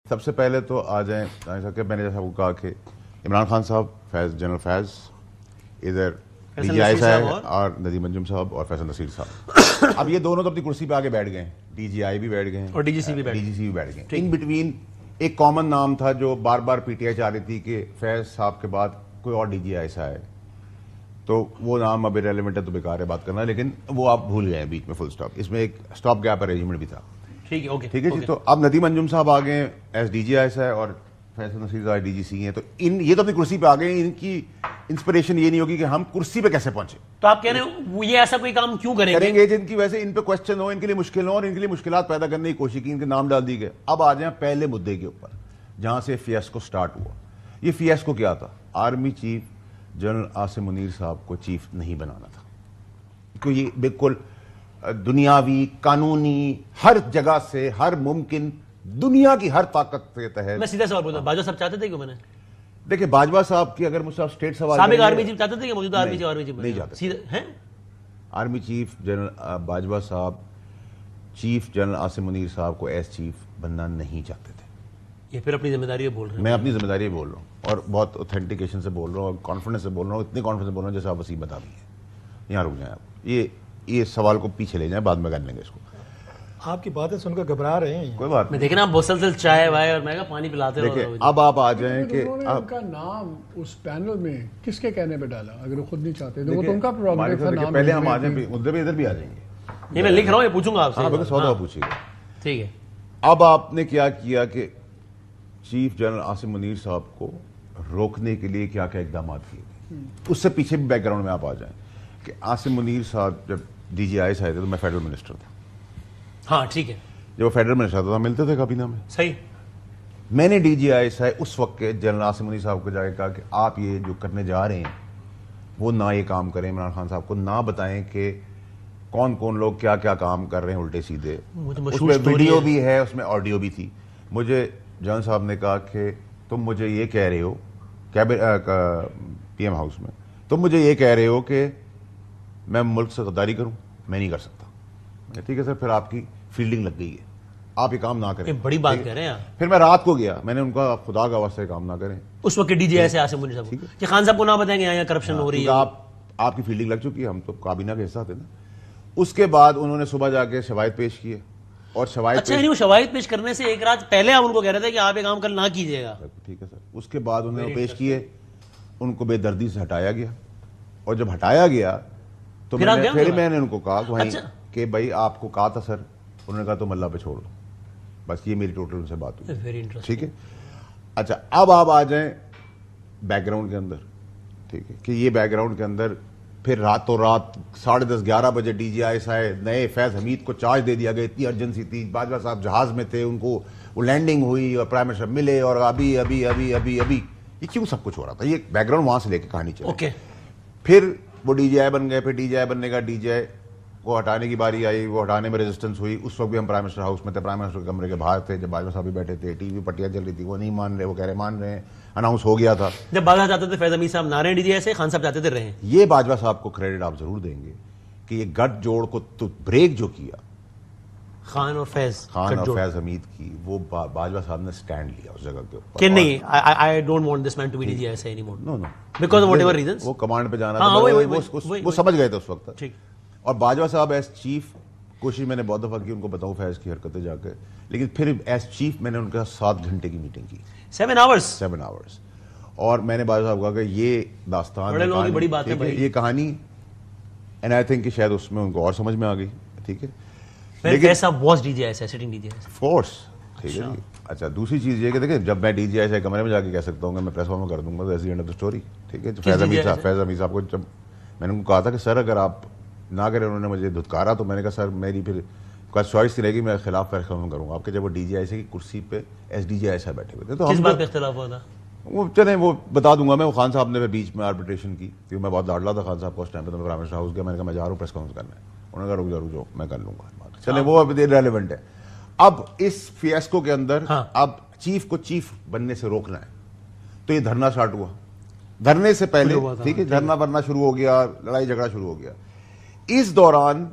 سب سے پہلے تو آ جائیں میں نے جیسا آپ کو کہا کہ عمران خان صاحب، فیض، جنرل فیض، ادھر ڈی جی آئی صاحب اور ندیم انجم صاحب اور فیصل نصیر صاحب. اب یہ دونوں تو اپنی کرسی پہ آگے بیٹھ گئے ہیں، ڈی جی آئی بھی بیٹھ گئے ہیں اور ڈی جی سی بھی بیٹھ گئے. ان بٹوین ایک کامن نام تھا جو بار بار پی ٹی آئی چاہ رہی تھی کہ فیض صاحب کے بعد کوئی اور ڈی جی آئی ایسا ہے، تو وہ نام اب ریلیونٹ ہے تو بیکار ہے بات کرنا، لیکن وہ آپ بھول گئے ہیں بیچ میں فل اسٹاپ. اس میں ایک اسٹاپ گیپ ارینجمنٹ بھی تھا. ٹھیک ہے جی. تو اب ندیم انجم صاحب آ گئے ایز ڈی جی آئی ایسا ہے اور فیصل نصیر صاحب ڈی جی سی ہیں. تو یہ تو اپنی کرسی پہ آ گئے ہیں. ان کی انسپریشن یہ نہیں ہوگی کہ ہم کرسی پہ کیسے پہنچے. تو آپ کہہ رہے ہیں یہ ایسا کوئی کام کیوں کریں گے جن کی وجہ سے ان پہ کوشچن ہو، ان کے لیے مشکل ہو اور ان کے لیے مشکلات پیدا کرنے کی کوشش کی، ان کے نام ڈال دی گئے. اب آ جائیں پہلے مدعے کے اوپر جہاں سے فیاسکو سٹارٹ ہوا. یہ فیاسکو کیا تھا؟ Army chief general Asim Munir صاحب کو چیف نہیں بنانا تھا، کیونکہ یہ بالکل دنیاوی، قانونی، ہر جگہ سے، ہر ممکن دنیا کی ہر طاقت کے تحت. میں سیدھا سوال پوچھتا ہوں، باجوہ صاحب چاہتے تھے کہ میں نے دیکھیں باجوہ صاحب کی اگر مجھ سے اسٹیٹ سوال سابق آرمی چیف چاہتے تھے کہ موجودہ آرمی چیف نہیں چاہتے ہیں؟ آرمی چیف جنرل باجوہ صاحب چیف جنرل عاصم منیر صاحب کو ایز چیف بننا نہیں چاہتے تھے. یہ پھر اپنی ذمہ داری بول رہے ہیں. میں اپنی ذمہ داری بول رہا ہوں اور بہت اوتھینٹیکیشن سے بول رہا ہوں اور کانفیڈنس سے بول رہا ہوں، اتنی کانفیڈنس سے بول رہا ہوں جیسے آپ وسیم بتا دی ہے. یہاں رک جائیں آپ، یہ سوال کو پیچھے لے جائیں، بعد میں کر لیں گے اس کو. آپ کی باتیں سن کر گھبرا رہے ہیں. کوئی بات میں دیکھنا مسلسل چائے وائے اور میں کہا پانی پلاتے رہو. دیکھیں اب آپ آ جائیں کہ ان کا نام اس پینل میں کس کے کہنے پہ ڈالا؟ اگر وہ خود نہیں چاہتے تو وہ تو ان کا پروگرام تھا. پہلے ہم آ جائیں ادھر بھی، ادھر بھی آ جائیں گے. یہ میں لکھ رہا ہوں، یہ پوچھوں گا آپ سے. سودا پوچھیے گا. ٹھیک ہے. اب آپ نے کیا کیا کہ چیف جنرل عاصم منیر صاحب کو روکنے کے لیے کیا کیا اقدامات کیے گئے. اس سے پیچھے بھی بیک گراؤنڈ میں آپ آ جائیں کہ عاصم منیر صاحب جب ڈی جی آئی آئے تھے تو میں فیڈرل منسٹر تھا. ہاں ٹھیک ہے. جب وہ فیڈرل منسٹر تھا ملتے تھے کابینہ میں. صحیح. میں نے ڈی جی آئی سے اس وقت کے جنرل عاصم منیر صاحب کو جا کے کہا کہ آپ یہ جو کرنے جا رہے ہیں وہ نہ یہ کام کریں. عمران خان صاحب کو نہ بتائیں کہ کون کون لوگ کیا کیا کام کر رہے ہیں الٹے سیدھے. اس میں ویڈیو بھی ہے، اس میں آڈیو بھی تھی. مجھے جان صاحب نے کہا کہ تم مجھے یہ کہہ رہے ہو پی ایم ہاؤس میں، تم مجھے یہ کہہ رہے ہو کہ میں ملک سے غداری کروں، میں نہیں کر سکتا. ٹھیک ہے سر، پھر آپ کی فیلڈنگ لگ گئی ہے، آپ یہ کام نہ کریں. بڑی بات کہہ رہے ہیں آپ. پھر میں رات کو گیا، میں نے ان کا خدا کا واسطے کام نہ کریں. اس وقت ڈی جی آئی سے عاصم منیر صاحب کہ خان صاحب کو نہ بتائیں گے یہاں کرپشن ہو رہی ہے. آپ کی فیلڈنگ لگ چکی ہے، ہم تو کابینہ کے حصہ تھے نا. اس کے بعد انہوں نے صبح جا کے شواہد پیش کیے اور اچھا یعنی وہ شواہد پیش کرنے سے ایک رات پہلے آپ ان کو کہہ رہے تھے کہ آپ یہ کام کل نہ کیجیے گا. ٹھیک ہے سر. اس کے بعد انہوں نے پیش کیے، ان کو بے دردی سے ہٹایا گیا. اور جب ہٹایا گیا تو پھر میں نے ان کو کہا کہ بھائی آپ کو کہا تھا سر. انہوں نے کہا تم اللہ پہ چھوڑ دو. بس یہ میری ٹوٹل ان سے بات ہوئی. ٹھیک ہے. اچھا اب آپ آ جائیں بیک گراؤنڈ کے اندر. ٹھیک ہے کہ یہ بیک گراؤنڈ کے اندر پھر راتوں رات 10:30 11 بجے ڈی جی آئی آئے، نئے فیض حمید کو چارج دے دیا گیا. اتنی ارجنسی تھی. باجوہ صاحب جہاز میں تھے، ان کو وہ لینڈنگ ہوئی اور پرائم منسٹر ملے اور ابھی ابھی ابھی ابھی ابھی یہ کیوں سب کچھ ہو رہا تھا. یہ بیک گراؤنڈ وہاں سے لے کے کہانی چلی. پھر وہ ڈی جی آئی بن گئے. پھر ڈی جی آئی بننے کا ڈی جی آئی کو ہٹانے کی باری آئی. وہ ہٹانے میں ریزسٹنس ہوئی. اس وقت بھی ہم پرائم منسٹر ہاؤس میں تھے، پرائم منسٹر کے کمرے کے باہر تھے جب باجوہ صاحب بھی بیٹھے تھے. ٹی وی پٹیاں چل رہی تھی، وہ نہیں مان رہے، وہ کہہ رہے مان رہے ہیں. اناؤنس ہو گیا تھا. جب باجوہ چاہتے تھے فیض حمید صاحب نہ رہے ڈی جی آئی سے، خان صاحب چاہتے تھے رہیں. یہ باجوہ صاحب کو کریڈٹ آپ ضرور دیں گے کہ یہ گٹھ جوڑ کو تو بریک جو کیا خان اور فیض حمید کی، وہ باجوہ صاحب نے سٹینڈ لیا اس جگہ کے اوپر کہ نہیں I don't want this man to be DGI anymore. No. Because of whatever reasons. وہ کمانڈ پہ جانا تھا، وہ سمجھ گئے تھے اس وقت. اور باجوہ صاحب ایز چیف کوشش میں نے بہت دفعہ کی ان کو بتاؤں فیض کی حرکتیں جا کے، لیکن پھر ایز چیف میں نے ان کے ساتھ 7 گھنٹے کی میٹنگ کی. 7 hours. 7 hours. اور میں نے باجوہ صاحب کہا کہ یہ داستان بڑے لوگوں کی بڑی بات ہے بھائی، یہ کہانی اینڈ آئی تھنک کہ شاید اس میں ان کو اور سمجھ میں آ گئی. ٹھیک ہے. لیکن ایسا واز ڈی جی آئی سے sitting D G I of course. ٹھیک ہے. اچھا دوسری چیز یہ کہ دیکھیں جب میں ڈی جی آئی سے کمرے میں جا کے کہہ سکتا ہوں کہ میں پریس فارم کر دوں گا تو as the end of the story. ٹھیک ہے. فیض حمید صاحب کو جب میں نے ان کو کہا تھا کہ سر اگر آپ نہ کریں، انہوں نے مجھے دھتکارا تو میں نے کہا سر میری پھر چوائس رہے گی، میں خلاف پریس فارم کروں گا آپ کے. جب وہ ڈی جی آئی سے کی کرسی پہ ایس ڈی جی آئی سے بیٹھے ہوئے تھے تو کس بات پہ اختلاف ہوا تھا؟ وہ چلیں وہ بتا دوں گا میں. وہ خان صاحب نے بیچ میں آربیٹریشن کی کیونکہ میں بہت ڈانٹلا تھا خان صاحب کو اس ٹائم پہ. تو میں پرائم منسٹر ہاؤس گیا، میں نے کہا میں جا رہا ہوں پریس کانفرنس کرنا ہے. انہوں نے کہا رک جاؤ میں کر لوں گا. چلیں وہ اب ریلیونٹ ہے. اب اس فیاسکو کے اندر اب چیف کو چیف بننے سے روکنا ہے تو یہ دھرنا سٹارٹ ہوا. دھرنے سے پہلے ٹھیک ہے دھرنا برنا شروع ہو گیا، لڑائی جھگڑا شروع ہو گیا. اس دوران